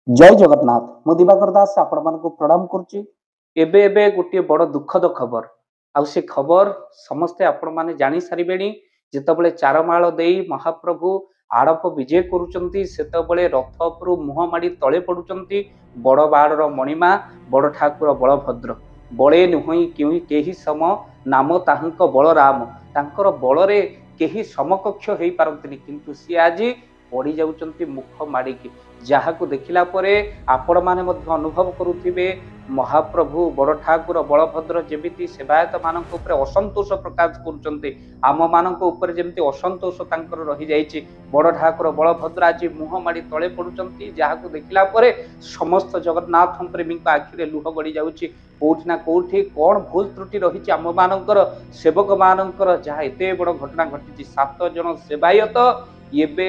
जय जगन्नाथ मु दिवाकर दास आपण मानक प्रणाम करुच्ची। एबे एबे गोटे बड़ दुखद खबर आउ से खबर समस्ते आपण माने जानी सारिबेनी। जेतबले चारमाळ देई महाप्रभु आड़प विजय करुचंती सेतबले रथ उपरु मुह माड़ी तळे पडुचंती बड़ बाड़र मणिमा बड़ ठाकुर बलभद्र बड़े नुहई केही केही सम नाम ताहंक बलराम तांकर बलरे केही समकक्ष हेई पारंतिनी किंतु सी आजी पड़ी जाउचंती मुख माड़ीकी जहां देखला परे आपण माने मध्य अनुभव करुथिबे महाप्रभु बड़ ठाकुर बलभद्र जेमिति सेवायत मानक ऊपर असंतोष प्रकाश करुचंती आम मानक ऊपर जेमिति असंतोष तांकर रही जाइछि। बड़ ठाकुर बलभद्र आज मुह माड़ी तळे पडुचंती जहां देखला परे समस्त जगन्नाथ प्रेमी आखिरे लुह गड़ी जाउछि। कोठी ना कोठी कौन भूल त्रुटि रही आम मानकर सेवक मानकर जहाँ एते बड़ घटना घटी 7 जन सेवायत एबे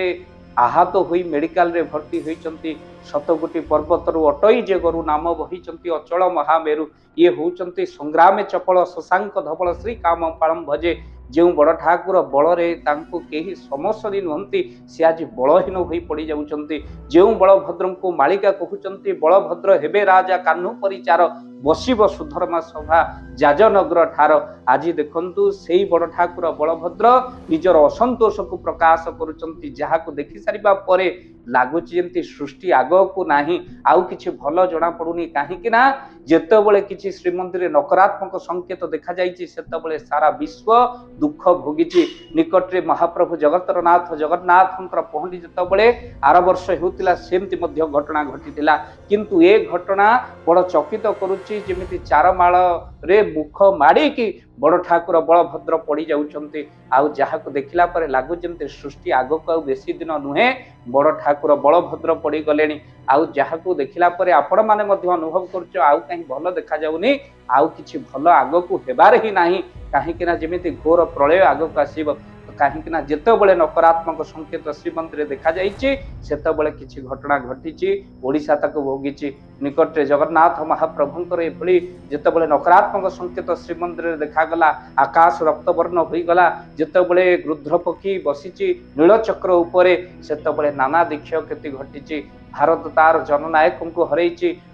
आहत होई मेडिकल रे भर्ती होइचंती। शतगुटी पर्वतरु अटई जे गुरु नाम बहिचंती अचल महामेरु ये होउचंती संग्रामे चपल शशांक धवल श्री काम पालम भजे जो बड़ ठाकुर बलरे तांको केही समस्या नुहंती से आज बलहीन होई पड़ी जाउचंती। जो बलभद्र को मालिका कहउचंती बलभद्र हेबे राजा कान्हू परिचार बसिब सुधर्मा सभा जाजनगर ठार। आज देखंतु सेई बड़ ठाकुर बलभद्र निजर असंतोष को प्रकाश करुचंती जहां देखि सारिबा परे लागुची जेंती सृष्टि आगो को नाही आउ किछि भलो जणा पडुनी काहेकि ना जेतेबेले किछि श्रीमंदिर नकारात्मक संकेत देखा जाइछि सेतेबेले सारा विश्व दुख भोगिछि। निकटरे महाप्रभु जगतर नाथ जगन्नाथंकर पहंडी जेतेबेले आर वर्ष हेउतिला सेमति मध्य घटना घटितिला किंतु ए घटना बड़ चकित करुछि जेमिति चारमाळ रे मुख माड़ी की बड़ ठाकुर बलभद्र पड़ी जाउछंती आउ जहां देखला परे लागु जेमते सृष्टि आगो को बेसी दिन नुहे बड़ ठाकुर बलभद्र पड़ी गलेनी आउ जहां देखला परे आपण माने मध्य अनुभव करछ आउ कहीं भलो देखा जाउनी आउ किछि भलो आगो को हेबार ही नाही काहेकि ना जेमिति घोर प्रलय आगो को आसीबो कहीं जितेबले नकारात्मक संकेत श्रीमंदिर देखा जाइए सेतबले किछि घटना घटी ओडिशा तक भोगी। निकटरे जगन्नाथ महाप्रभुंकर एभली जितेबले नकारात्मक संकेत श्रीमंदिर देखागला आकाश रक्तवर्ण हो गला जितेबले गृध्र पक्षी बसी नीलचक्र उपरे सेतबले नाना दीक्ष क्षति घटी। भारत तार जननायक को हरई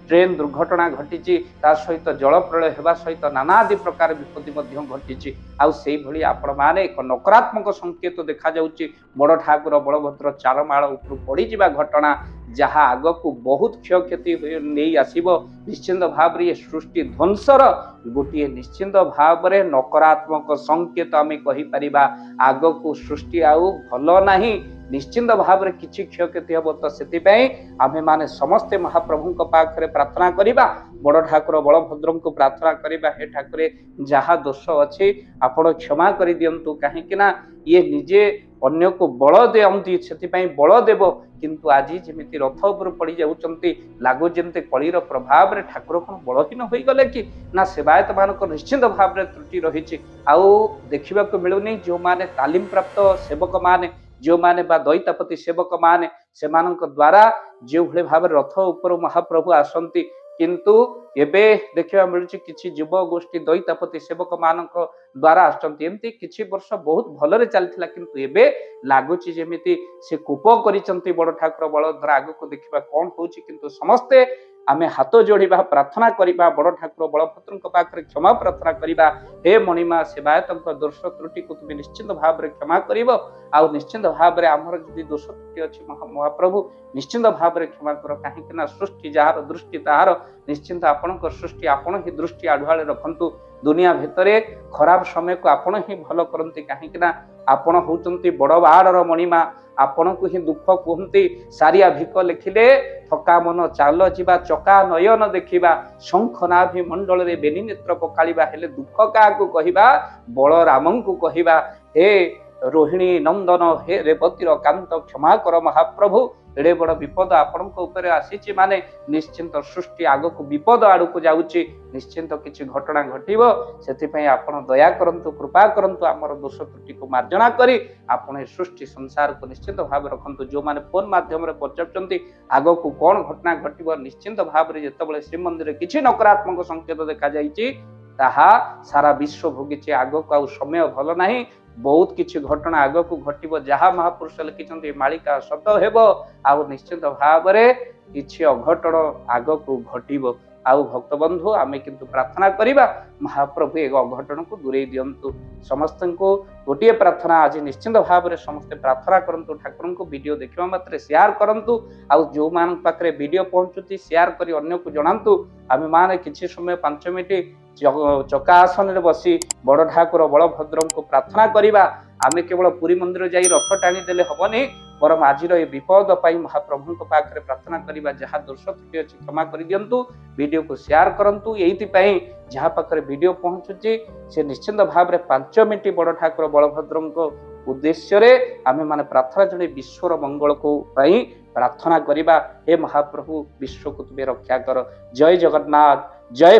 ट्रेन दुर्घटना घटी सहित जल प्रलय होगा सहित नानादि प्रकार विपत्ति घटी आई आपण मैंने एक नकारात्मक संकेत देखा जाउची बड़ ठाकुर बलभद्र चारमाळ उपर पड़ी जा घटना जहाँ आग को बहुत क्षयक्षति नहीं आसब निश्चिंत भाव ये सृष्टि ध्वंसर गोटे निश्चिंत भाव में नकारात्मक संकेत आम कहीपर आग को सृष्टि आउ भल नहीं निश्चिंत भाव में किसी क्षयक्षति हम तो से आमे माने समस्ते महाप्रभु पाखरे प्रार्थना करिबा बड़ ठाकुर बलभद्र को प्रार्थना करिबा हे ठाकुरे जहाँ दोष अच्छे आपण क्षमा कर दियंतु कहीं ना ये निजे अन्य को बल दियंती से बल देव किंतु आज जमी रथ उपर पड़ जाऊँच लागू जमते कलिर प्रभाव में ठाकुर कौन बलहीन हो गले कि ना सेवायत मानक निश्चिंत भाव में त्रुटि रही आउ देखा मिलूनी जो माने तालीम प्राप्त सेवक माने जो माने बा दैतापति सेवक माने से द्वारा जो भले भाव रथ उपर महाप्रभु आसंती किंतु एबे देखा मिलूँ कि युव गोष्ठी दैतापति सेवक मान द्वारा आमती किछि वर्ष बहुत भलरे चलता किंतु एबे लगुच जमी से कूप कर बड़ ठाकुर बलभद्र आग को देखा कौन हो किंतु समस्ते आमे हाथ जोड़ा प्रार्थना करवा बड़ ठाकुर बलभद्र पाखे क्षमा प्रार्थना करवा हे मणिमा सेवायत दोष त्रुटि को तुम्हें निश्चिंत भाव में क्षमा कर आउ निश्चिंत भाव में आमर जी दोष त्रुटि अच्छी महाप्रभु निश्चिंत भाव में क्षमा कर कहीं सृष्टि जार दृष्टि तार निश्चिंत आपण सृष्टि आपण ही दृष्टि आढ़ुआ रखु दुनिया भितर खराब समय को आपण ही भल करती कहीं आपण होती बड़ बाड़र मणिमा आपण को ही दुख कहते सारिया भिक लिखिले थका मन चाल जा चका नयन देखा शंख नाभि मंडल रे बेनी नेत्र पकाड़ा हेले दुख क्या कहवा बलराम को कहवा हे रोहिणी नंदन हे रेवतीर कांत क्षमा कर महाप्रभु एड़े बड़ विपद आपण आसी माने निश्चिंत सृष्टि आग को विपद आड़ को जाऊँगी निश्चिंत किसी घटना घटव से आपण दया करंतु कृपा करंतु आमर दोष त्रुटि को मार्जना करी आपण सृष्टि संसार को निश्चिंत भाव रखंतु जो माने फोन माध्यम पचार आग को कौन घटना घटव निश्चिंत भाव में जितेबाला श्रीमंदिर किसी नकारात्मक संकेत देखा जाइए ତାହା ସାରା ବିଶ୍ୱ ଭୋଗିଛି। ଆଗକୁ ଆଉ ସମୟ ଭଲ ନାହିଁ, ବହୁତ କିଛି ଘଟଣା ଆଗକୁ ଘଟିବ। ଯାହା ମହାପୁରୁଷ ଲେଖିଛନ୍ତି ମାଳିକା ସତ ହେବ, ଆଉ ନିଶ୍ଚିତ ଭାବରେ କିଛି ଅଘଟଣ ଆଗକୁ ଘଟିବ। ଆଉ ଭକ୍ତବନ୍ଧୁ ଆମେ କିନ୍ତୁ ପ୍ରାର୍ଥନା କରିବା ମହାପ୍ରଭୁ ଏ ଅଘଟଣକୁ ଦୂରେଇ ଦିଅନ୍ତୁ। ସମସ୍ତଙ୍କୁ ଗୋଟିଏ ପ୍ରାର୍ଥନା ଆଜି ନିଶ୍ଚିନ୍ତ ଭାବରେ ସମସ୍ତେ ପ୍ରାର୍ଥନା କରନ୍ତୁ ଠାକୁରଙ୍କୁ। ଭିଡ଼ିଓ ଦେଖିବା ମାତ୍ରେ ସେୟାର କରନ୍ତୁ, ଆଉ ଯେଉଁମାନଙ୍କ ପାଖରେ ଭିଡ଼ିଓ ପହଞ୍ଚୁଛି ସେୟାର କରି ଅନ୍ୟକୁ ଜଣାନ୍ତୁ। ଆମେମାନେ କିଛି ସମୟ 5 ମିନିଟ୍ ଚକା ଆସନରେ ବସି ବଡ଼ ଠାକୁର ବଳଭଦ୍ରଙ୍କୁ ପ୍ରାର୍ଥନା କରିବା। ଆମେ କେବଳ ପୁରୀ ମନ୍ଦିର ଯାଇ ରଥ ଟାଣିଦେଲେ ହବନି, ବରଂ ଆଜିର ଏ ବିପଦ ପାଇଁ ମହାପ୍ରଭୁଙ୍କ ପାଖରେ ପ୍ରାର୍ଥନା କରିବା। ଯାହା ଦୋଷ ତ୍ରୁଟି ଅଛି କ୍ଷମା କରିଦିଅନ୍ତୁ। ଭିଡ଼ିଓକୁ ସେୟାର କରନ୍ତୁ। ଏଇଥିପାଇଁ ଯାହା ପାଖରେ ଭିଡ଼ିଓ ପହଞ୍ଚୁଛି ସେ ନିଶ୍ଚିନ୍ତ ଭାବରେ 5 ମିନିଟ୍ ବଡ଼ ଠାକୁର ବଳଭଦ୍ରଙ୍କ ଉଦ୍ଦେଶ୍ୟରେ ଆମେମାନେ ପ୍ରାର୍ଥନା ଜଣାଇ ବିଶ୍ୱର ମଙ୍ଗଳକୁ ପାଇଁ ପ୍ରାର୍ଥନା କରିବା। ହେ ମହାପ୍ରଭୁ ବିଶ୍ୱକୁ ତୁମେ ରକ୍ଷା କର। ଜୟ ଜଗନ୍ନାଥ, ଜୟ